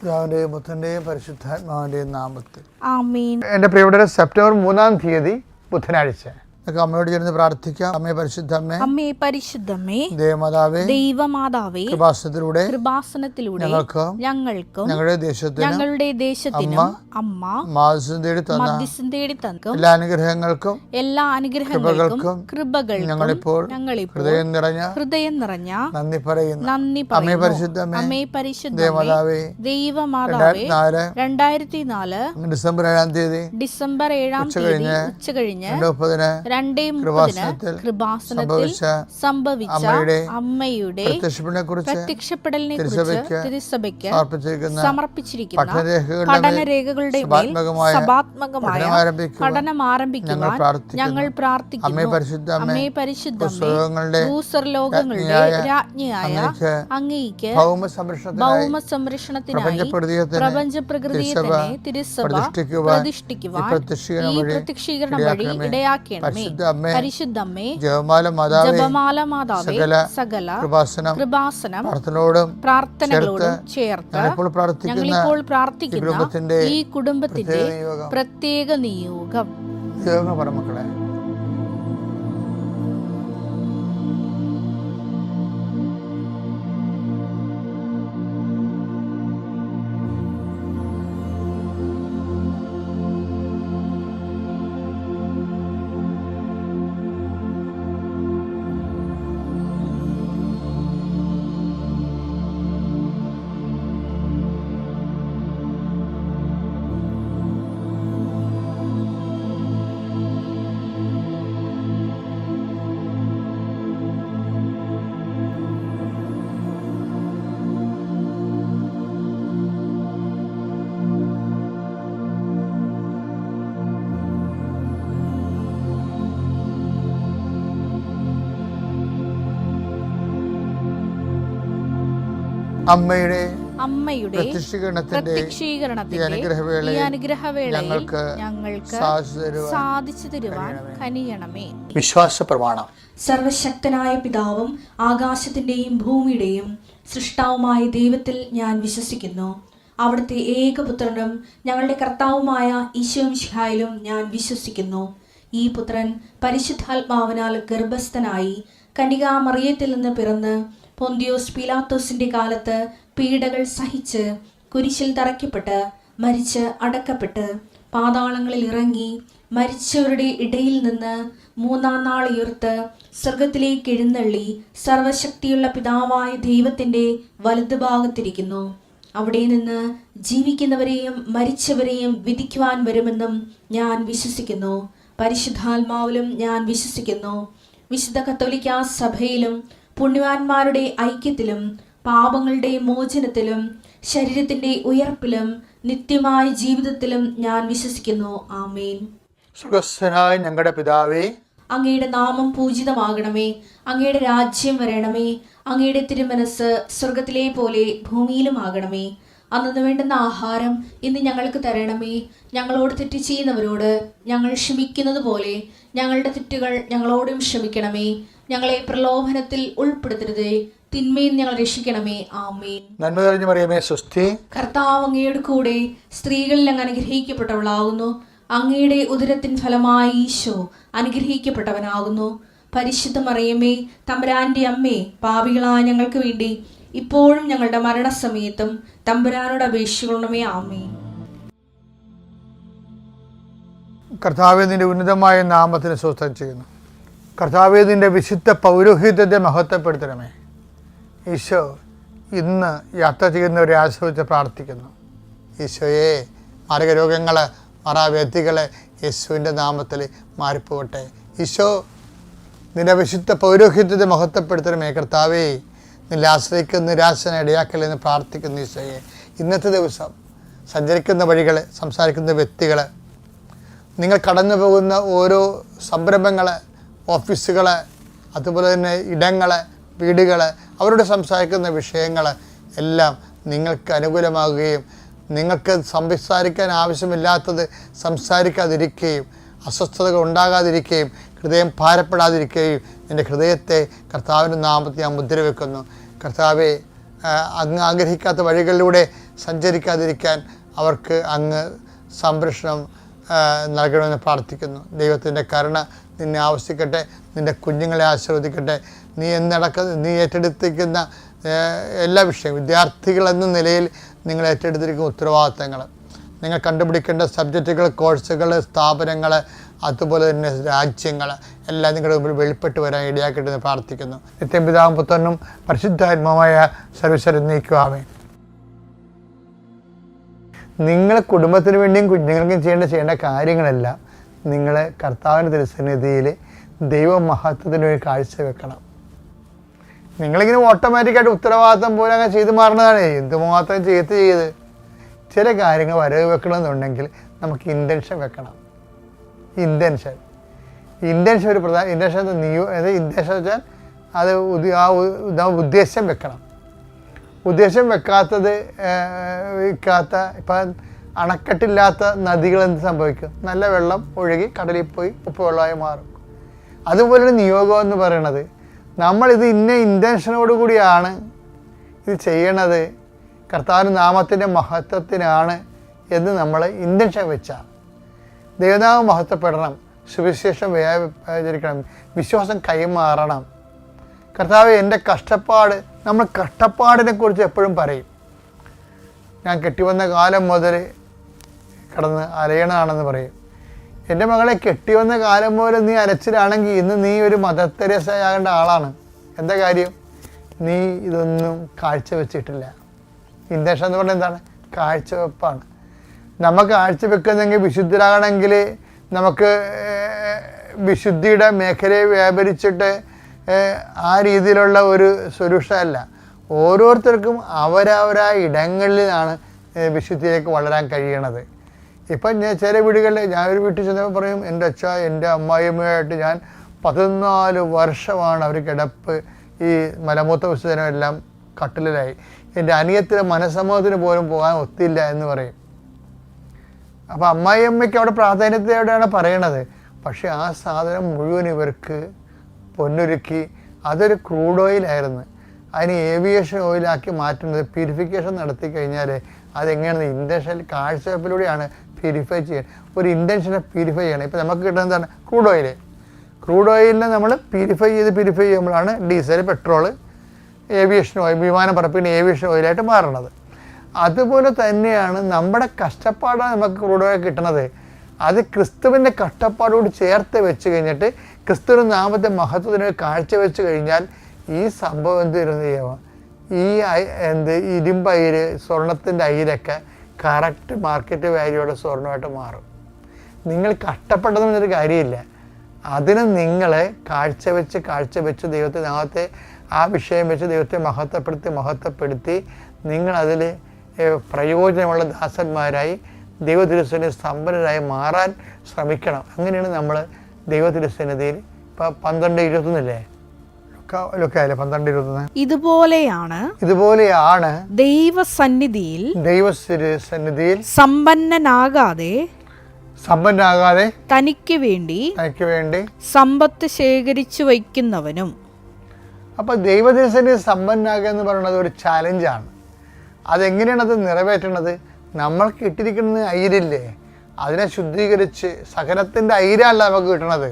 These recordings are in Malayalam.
പിതാവിന്റെയും പുത്രന്റെയും പരിശുദ്ധാത്മാവിന്റെയും നാമത്തിൽ ആമേൻ. എൻ്റെ പ്രിയപ്പെട്ടവരെ, സെപ്റ്റംബർ 3 ബുധനാഴ്ച നമുക്ക് അമ്മയോട് ചേർന്ന് പ്രാർത്ഥിക്കാം. അമ്മേ പരിശുദ്ധമ്മേ, അമ്മേ പരിശുദ്ധമ്മേ, ദേവമാതാവേ, ദൈവമാതാവേ, കൃപാസനത്തിലൂടെ ഞങ്ങൾക്കും ഞങ്ങളുടെ ദേശത്തിനും അമ്മ മധ്യസ്ഥം തേടി തന്ന എല്ലാ അനുഗ്രഹങ്ങൾക്കും കൃപകൾക്കും ഞങ്ങളിപ്പോൾ ഹൃദയം നിറഞ്ഞ നന്ദി പറയുന്നു. അമ്മേ പരിശുദ്ധമ്മേ, ദേവമാതാവേ, 2004 ഡിസംബർ 7 ഉച്ചകഴിഞ്ഞ് 2:30 കൃപാസനത്തിൽ സംഭവിച്ച അമ്മയുടെ പ്രത്യക്ഷപ്പെടലിനെ കുറിച്ച് തിരുസഭയ്ക്ക് സമർപ്പിച്ചിരിക്കുന്ന പഠനരേഖകളുടെ മേൽ സഭാത്മകമായ പഠനം ആരംഭിക്കുവാൻ ഞങ്ങൾ പ്രാർത്ഥിക്കുന്നു. അമ്മേ പരിശുദ്ധമ്മേ, ഭൂസ്വർലോകങ്ങളുടെ രാജ്ഞിയായ അങ്ങേയ്ക്ക് ഭൗമസംരക്ഷണത്തിനായി പ്രപഞ്ചപ്രകൃതിയെ തന്നെ തിരുസഭ പ്രതിഷ്ഠിക്കുവാൻ ഈ പ്രത്യക്ഷീകരണം വഴി ഇടയാക്കണമേ. പരിശുദ്ധമ്മേ, ജപമാല മാതാവേ, സകല കൃപാസനം പ്രാർത്ഥനകളോടും ചേർത്ത് ഞങ്ങളിപ്പോൾ പ്രാർത്ഥിക്കുന്ന ഈ കുടുംബത്തിന്റെ പ്രത്യേക നിയോഗം. മക്കളെ, അമ്മയുടെ പ്രത്യക്ഷീകരണത്തിന്റെ ഈ അനുഗ്രഹവേളയിൽ ഞങ്ങൾക്ക് സാധിച്ചു തരുവാൻ കനിയണമേ. വിശ്വാസ പ്രമാണം. സർവശക്തനായ പിതാവും ആകാശത്തിന്റെയും ഭൂമിയുടെയും സൃഷ്ടാവുമായ ദൈവത്തിൽ ഞാൻ വിശ്വസിക്കുന്നു. അവിടുത്തെ ഏകപുത്രനും ഞങ്ങളുടെ കർത്താവുമായ ഈശോമിശിഹായിലും ഞാൻ വിശ്വസിക്കുന്നു. ഈ പുത്രൻ പരിശുദ്ധാത്മാവിനാൽ ഗർഭസ്ഥനായി കന്യകാമറിയത്തിൽ നിന്ന് പിറന്ന് പൊന്തിയോസ് പീലാത്തോസിന്റെ കാലത്ത് പീഡകൾ സഹിച്ച് കുരിശിൽ തറയ്ക്കപ്പെട്ട് മരിച്ച് അടക്കപ്പെട്ട് പാതാളങ്ങളിൽ ഇറങ്ങി മരിച്ചവരുടെ ഇടയിൽ നിന്ന് 3-ാം നാൾ ഉയർത്ത് സ്വർഗത്തിലേക്ക് എഴുന്നള്ളി സർവശക്തിയുള്ള പിതാവായ ദൈവത്തിന്റെ വലതുഭാഗത്തിരിക്കുന്നു. അവിടെ നിന്ന് ജീവിക്കുന്നവരെയും മരിച്ചവരെയും വിധിക്കുവാൻ വരുമെന്നും ഞാൻ വിശ്വസിക്കുന്നു. പരിശുദ്ധാത്മാവിലും ഞാൻ വിശ്വസിക്കുന്നു. വിശുദ്ധ കത്തോലിക്കാ സഭയിലും പുണ്യവാന്മാരുടെ ഐക്യത്തിലും പാപങ്ങളുടെ മോചനത്തിലും ശരീരത്തിന്റെ ഉയർപ്പിലും നിത്യമായ ജീവിതത്തിലും ഞാൻ വിശ്വസിക്കുന്നു. ആമേൻ. സ്വർഗ്ഗസ്ഥനായ ഞങ്ങളുടെ പിതാവേ, അങ്ങയുടെ നാമം പൂജിതമാകണമേ. അങ്ങയുടെ രാജ്യം വരണമേ. അങ്ങയുടെ തിരുമനസ് സ്വർഗത്തിലെ പോലെ ഭൂമിയിലും ആകണമേ. അന്നു വേണ്ടുന്ന ആഹാരം ഇന്ന് ഞങ്ങൾക്ക് തരണമേ. ഞങ്ങളോട് തെറ്റ് ചെയ്യുന്നവരോട് ഞങ്ങൾ ക്ഷമിക്കുന്നത് പോലെ ഞങ്ങളുടെ തെറ്റുകൾ ഞങ്ങളോടും ക്ഷമിക്കണമേ. ഞങ്ങളെ പ്രലോഭനത്തിൽ ഉൾപ്പെടുത്തരുതേ, തിന്മയിൽ ഞങ്ങൾ രക്ഷിക്കണമേ. ആമേൻ. നന്മ നിറഞ്ഞ മറിയമേ, സ്വസ്തി. കർത്താവ് അങ്ങയുടെ കൂടെ സ്ത്രീകളിൽ അങ്ങ് അനുഗ്രഹിക്കപ്പെട്ടവളാകുന്നു. അങ്ങയുടെ ഉദരത്തിൻ ഫലമായി ഈശോ അനുഗ്രഹിക്കപ്പെട്ടവനാകുന്നു. പരിശുദ്ധ മറിയമേ, തമ്പുരാന്റെ അമ്മേ, പാപികളായ ഞങ്ങൾക്ക് വേണ്ടി ഇപ്പോഴും ഞങ്ങളുടെ മരണസമയത്തും തമ്പുരാനോട് അപേക്ഷിക്കണമേ. ആമേൻ. കർത്താവേ, നിന്റെ ഉന്നതമായ നാമത്തിന് സ്വസ്ഥം ചെയ്യുന്നു. കർത്താവേ, നിന്റെ വിശുദ്ധ പൗരോഹിത്യത്തെ മഹത്വപ്പെടുത്തണമേ. ഈശോ ഇന്ന് യാത്ര ചെയ്യുന്നവരെ ആശ്രയിച്ച് പ്രാർത്ഥിക്കുന്നു. ഈശോയെ, മാരകരോഗങ്ങൾ, മറാവ്യാധികൾ യേശുവിൻ്റെ നാമത്തിൽ മാറിപ്പോകട്ടെ. ഈശോ, നിന്റെ വിശുദ്ധ പൗരോഹിത്യത്തെ മഹത്വപ്പെടുത്തണമേ. കർത്താവേ, നിന്നെ ആശ്രയിക്കുന്ന നിരാശന ഇടയാക്കലെന്ന് പ്രാർത്ഥിക്കുന്നു. ഈശോയെ, ഇന്നത്തെ ദിവസം സഞ്ചരിക്കുന്ന വഴികൾ, സംസാരിക്കുന്ന വ്യക്തികൾ, നിങ്ങൾ കടന്നു പോകുന്ന ഓരോ സംരംഭങ്ങൾ, ഓഫീസുകൾ, അതുപോലെ തന്നെ ഇടങ്ങൾ, വീടുകൾ, അവരോട് സംസാരിക്കുന്ന വിഷയങ്ങൾ എല്ലാം നിങ്ങൾക്ക് അനുകൂലമാകുകയും നിങ്ങൾക്ക് സംസാരിക്കാൻ ആവശ്യമില്ലാത്തത് സംസാരിക്കാതിരിക്കുകയും അസ്വസ്ഥതകൾ ഉണ്ടാകാതിരിക്കുകയും ഹൃദയം ഭാരപ്പെടാതിരിക്കുകയും എൻ്റെ ഹൃദയത്തെ കർത്താവിൻ്റെ നാമത്തിൽ ഞാൻ മുദ്ര വെക്കുന്നു. കർത്താവെ, അങ്ങ് ആഗ്രഹിക്കാത്ത വഴികളിലൂടെ സഞ്ചരിക്കാതിരിക്കാൻ അവർക്ക് അങ്ങ് സംരക്ഷണം നൽകണമെന്ന് പ്രാർത്ഥിക്കുന്നു. ദൈവത്തിൻ്റെ കരുണ നിന്നെ ആവശ്യിക്കട്ടെ, നിൻ്റെ കുഞ്ഞുങ്ങളെ ആശീർവദിക്കട്ടെ. നീ ഏറ്റെടുത്തിരിക്കുന്ന എല്ലാ വിഷയവും, വിദ്യാർത്ഥികൾ എന്ന നിലയിൽ നിങ്ങൾ ഏറ്റെടുത്തിരിക്കുന്ന ഉത്തരവാദിത്തങ്ങൾ, നിങ്ങൾ കണ്ടുപിടിക്കേണ്ട സബ്ജക്റ്റുകൾ, കോഴ്സുകൾ, സ്ഥാപനങ്ങൾ, അതുപോലെ തന്നെ രാജ്യങ്ങൾ എല്ലാം നിങ്ങളുടെ മുമ്പിൽ വെളിപ്പെട്ട് വരാൻ ഇടയാക്കട്ടെ പ്രാർത്ഥിക്കുന്നു. നിത്യം പിതാവും പുത്രനും പരിശുദ്ധാത്മാവായ സർവ്വേശ്വരൻ നീക്കുവാമേ. നിങ്ങൾ കുടുംബത്തിന് വേണ്ടിയും കുഞ്ഞുങ്ങൾക്കും ചെയ്യേണ്ട കാര്യങ്ങളെല്ലാം നിങ്ങൾ കർത്താവിൻ്റെ തിരുസന്നിധിയിൽ ദൈവമഹത്വത്തിന് വേണ്ടി കാഴ്ചവെക്കണം. നിങ്ങളിങ്ങനെ ഓട്ടോമാറ്റിക്കായിട്ട് ഉത്തരവാദിത്തം പോലെ അങ്ങനെ ചെയ്തു മാറുന്നതാണ്. എന്തുമാത്രം ചെയ്ത് ചില കാര്യങ്ങൾ വരവ് വെക്കണമെന്നുണ്ടെങ്കിൽ നമുക്ക് ഇൻറ്റൻഷൻ വെക്കണം. ഇൻറ്റൻഷൻ ഒരു പ്രധാന ഇൻറ്റൻഷൻ ഇൻറ്റൻഷൻ വെച്ചാൽ അത് ഉദ്ദേശം വെക്കണം. ഉദ്ദേശം വെക്കാത്ത ഇപ്പം അണക്കെട്ടില്ലാത്ത നദികൾ എന്ത് സംഭവിക്കും? നല്ല വെള്ളം ഒഴുകി കടലിൽ പോയി ഉപ്പുവെള്ളമായി മാറും. അതുപോലെ നിയോഗം എന്ന് പറയണത്, നമ്മളിത് ഇന്ന ഇൻറ്റൻഷനോട് കൂടിയാണ് ഇത് ചെയ്യണത്, കർത്താവിൻ്റെ നാമത്തിൻ്റെ മഹത്വത്തിനാണ് എന്ന് നമ്മൾ ഇൻറ്റൻഷൻ വെച്ചാൽ ദൈവനാമം മഹത്വപ്പെടണം, സുവിശേഷം വ്യാപരിക്കണം, വിശ്വാസം കൈമാറണം. കർത്താവ് എൻ്റെ കഷ്ടപ്പാട്, നമ്മൾ കഷ്ടപ്പാടിനെ കുറിച്ച് എപ്പോഴും പറയും. ഞാൻ കെട്ടിവന്ന കാലം മുതൽ കിടന്ന് അലയണാണെന്ന് പറയും. എൻ്റെ മകളെ കെട്ടിവന്ന കാലം മുതൽ നീ അരച്ചിലാണെങ്കിൽ ഇന്ന് നീ ഒരു മദർ തെരേസയാകേണ്ട ആളാണ്. എന്താ കാര്യം? നീ ഇതൊന്നും കാഴ്ചവെച്ചിട്ടില്ല. ഇൻറ്റൻഷൻ എന്ന് പറഞ്ഞാൽ എന്താണ്? കാഴ്ചവെപ്പാണ്. നമുക്ക് കാഴ്ചവെക്കുന്നെങ്കിൽ വിശുദ്ധരാകണമെങ്കിൽ നമുക്ക് വിശുദ്ധിയുടെ മേഖലയെ വ്യാപരിച്ചിട്ട് ആ രീതിയിലുള്ള ഒരു സൊല്യൂഷൻ അല്ല. ഓരോരുത്തർക്കും അവരവരായ ഇടങ്ങളിലാണ് വിശുദ്ധിയിലേക്ക് വളരാൻ കഴിയണത്. ഇപ്പം ചില വീടുകളിൽ, ഞാനൊരു വീട്ടിൽ ചെന്നപ്പോൾ പറയും, എൻ്റെ അമ്മായിയമ്മയായിട്ട് ഞാൻ 14 വർഷമാണ് അവർ കിടപ്പ്, ഈ മലമൂത്ര വിസർജനം എല്ലാം കട്ടിലായി. എൻ്റെ അനിയത്തിൻ്റെ മനസ്സമ്മതത്തിന് പോലും പോകാൻ ഒത്തില്ല എന്ന് പറയും. അപ്പോൾ അമ്മായിയമ്മയ്ക്ക് അവിടെ പ്രാധാന്യത്തോടെയാണ് പറയണത്. പക്ഷേ ആ സാധനം മുഴുവൻ ഇവർക്ക് പൊന്നൊരുക്കി, അതൊരു ക്രൂഡ് ഓയിലായിരുന്നു. അതിന് ഏവിയേഷൻ ഓയിലാക്കി മാറ്റുന്നത്, പ്യൂരിഫിക്കേഷൻ നടത്തി കഴിഞ്ഞാൽ അതെങ്ങനെയാണ്? ഇൻറ്റൻഷൻ കാഴ്ചവെപ്പിലൂടെയാണ് പ്യൂരിഫൈ ചെയ്യുക. ഒരു ഇൻറ്റൻഷനെ പ്യൂരിഫൈ ചെയ്യണം. ഇപ്പോൾ നമുക്ക് കിട്ടുന്നത് എന്താണ്? Crude oil. ക്രൂഡ് ഓയിലിനെ നമ്മൾ പ്യൂരിഫൈ ചെയ്യുമ്പോഴാണ് ഡീസൽ, പെട്രോൾ, ഏവിയേഷൻ ഓയിൽ, വിമാനം പറപ്പിക്കുന്ന ഏവിയേഷൻ ഓയിലായിട്ട് മാറണത്. അതുപോലെ തന്നെയാണ് നമ്മുടെ കഷ്ടപ്പാടാണ് നമുക്ക് ക്രൂഡ് ഓയിൽ കിട്ടണത്. അത് ക്രിസ്തുവിൻ്റെ കഷ്ടപ്പാടോട് ചേർത്ത് വെച്ച് കഴിഞ്ഞിട്ട് ക്രിസ്തുവിൻ്റെ നാമത്തെ മഹത്വത്തിന് കാഴ്ചവെച്ച് കഴിഞ്ഞാൽ ഈ സംഭവം എന്ത് ചെയ്യുക? ഈ ഇരുമ്പയിര്, സ്വർണത്തിൻ്റെ അയിരൊക്കെ കറക്റ്റ് മാർക്കറ്റ് വാല്യൂടെ സ്വർണ്ണമായിട്ട് മാറും. നിങ്ങൾ കഷ്ടപ്പെട്ടതെന്നൊരു കാര്യമില്ല. അതിന് നിങ്ങൾ കാഴ്ചവെച്ച് ദൈവത്തെ നാമത്തെ ആ വിഷയം വെച്ച് ദൈവത്തെ മഹത്വപ്പെടുത്തി നിങ്ങളതിൽ പ്രയോജനമുള്ള ദാസന്മാരായി ദൈവതിരുസന്നിധിയിൽ സമ്പന്നരായി മാറാൻ ശ്രമിക്കണം. അങ്ങനെയാണ് നമ്മൾ ദൈവതിരുസന്നിധിയിൽ ഇപ്പം 12:21 ലൊക്കായാലേ 12:21 ഇതുപോലെയാണ് ദൈവസന്നിധിയിൽ സമ്പന്നനാകാതെ തനിക്ക് വേണ്ടി സമ്പത്ത് ശേഖരിച്ചു വയ്ക്കുന്നവനും. അപ്പോൾ ദൈവതിരുസന്നിധിയിൽ സമ്പന്നനാകുക എന്ന് പറയുന്നത് ഒരു ചാലഞ്ചാണ്. അതെങ്ങനെയാണ് അത് നിറവേറ്റണത്? നമ്മൾക്ക് ഇട്ടിരിക്കുന്നത് അയിരില്ലേ, അതിനെ ശുദ്ധീകരിച്ച് സഹനത്തിൻ്റെ അയിരല്ല നമുക്ക് കിട്ടണത്.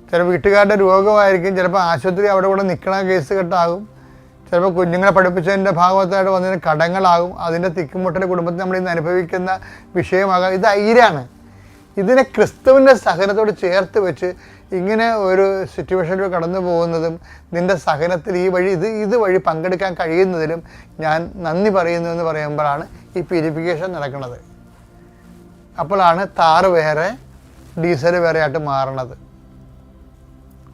ചില വീട്ടുകാരുടെ രോഗമായിരിക്കും, ചിലപ്പോൾ ആശുപത്രി അവിടെ കൂടെ നിൽക്കണ കേസ് കെട്ടാകും, ചിലപ്പോൾ കുഞ്ഞുങ്ങളെ പഠിപ്പിച്ചതിൻ്റെ ഭാഗത്തായിട്ട് വന്നതിന് കടങ്ങളാകും, അതിൻ്റെ തിക്കുമുട്ടൽ കുടുംബത്തിൽ നമ്മൾ ഇന്ന് അനുഭവിക്കുന്ന വിഷയമാകാം. ഇത് അയിരാണ്. ഇതിനെ ക്രിസ്തുവിൻ്റെ സഹനത്തോട് ചേർത്ത് വെച്ച് ഇങ്ങനെ ഒരു സിറ്റുവേഷനിൽ കടന്നു പോകുന്നതും നിൻ്റെ സഹനത്തിൽ ഇത് വഴി പങ്കെടുക്കാൻ കഴിയുന്നതിലും ഞാൻ നന്ദി പറയുന്നു എന്ന് പറയുമ്പോഴാണ് ഈ പ്യൂരിഫിക്കേഷൻ നടക്കുന്നത്. അപ്പോഴാണ് താറ് വേറെ ഡീസൽ വേറെ ആയിട്ട് മാറണത്.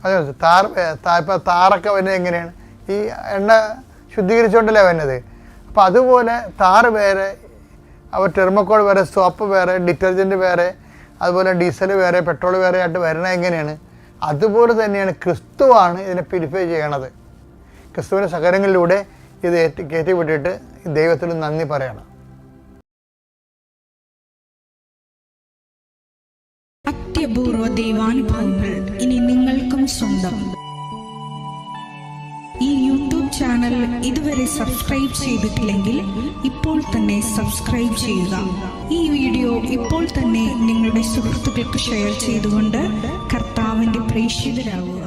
അതെ, ഇപ്പോൾ താറൊക്കെ വരുന്നത് എങ്ങനെയാണ്? ഈ എണ്ണ ശുദ്ധീകരിച്ചുകൊണ്ടല്ലേ വരുന്നത്. അപ്പോൾ അതുപോലെ താറ് വേറെ, തെർമോക്കോൾ വേറെ, സോപ്പ് വേറെ, ഡിറ്റർജൻറ്റ് വേറെ, അതുപോലെ ഡീസൽ വേറെ, പെട്രോൾ വേറെ ആയിട്ട് വരണത് എങ്ങനെയാണ്? അതുപോലെ തന്നെയാണ് ക്രിസ്തുവാണ് ഇതിനെ പ്യൂരിഫൈ ചെയ്യണത്. ക്രിസ്തുവിൻ്റെ സഹനങ്ങളിലൂടെ ഇത് കയറ്റി വിട്ടിട്ട് ദൈവത്തിന് നന്ദി പറയണം. അത്യപൂർവ ദൈവാനുഭവങ്ങൾ ഇനി നിങ്ങൾക്കും സ്വന്തം. ഈ യൂട്യൂബ് ചാനൽ ഇതുവരെ സബ്സ്ക്രൈബ് ചെയ്തിട്ടില്ലെങ്കിൽ ഇപ്പോൾ തന്നെ സബ്സ്ക്രൈബ് ചെയ്യുക. ഈ വീഡിയോ ഇപ്പോൾ തന്നെ നിങ്ങളുടെ സുഹൃത്തുക്കൾക്ക് ഷെയർ ചെയ്തുകൊണ്ട് കർത്താവിൻ്റെ പ്രേക്ഷിതരാകുക.